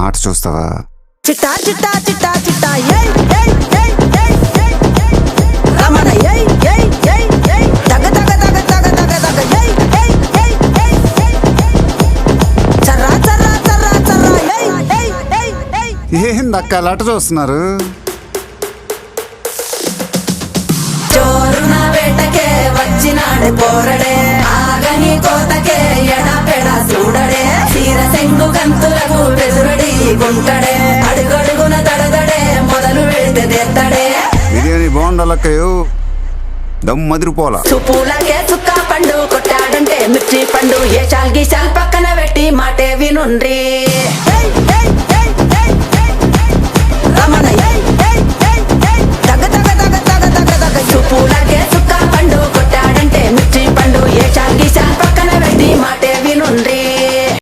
ఆట చూస్తావా? చిట్టా చిట్టా చిట్టా చిట్టా ఏయ్ ఏయ్ ఏయ్ ఏయ్ ఏయ్ రమణ ఏయ్ ఏయ్ ఏయ్ ఏయ్ తగ తగ తగ తగ తగ తగ ఏయ్ ఏయ్ ఏయ్ ఏయ్ ఏయ్ చర్రా చర్రా చర్రా చర్రా ఏయ్ ఏయ్ ఏయ్ ఏయ్ ఏందక్క అలా ఆట చూస్తున్నారు? చోరున వేటకే వచ్చినాడు పోరడే ఆగని కోతకే ఎడపెడా చూడడే తీర సెంగు కంతులకు బెదురడి గుంటడే అడుగడుగున దడదడే మొదలు వెళ్తే తెత్తడే బిర్యానీ బాగుండాలక్కయ్యో, దమ్ మదిరిపోలా. చుప్పులకే చుక్క పండు కొట్టాడంటే మిర్చి పండు ఏ చాల్గి చాల్ పక్కన పెట్టి మాటే వినుండ్రి.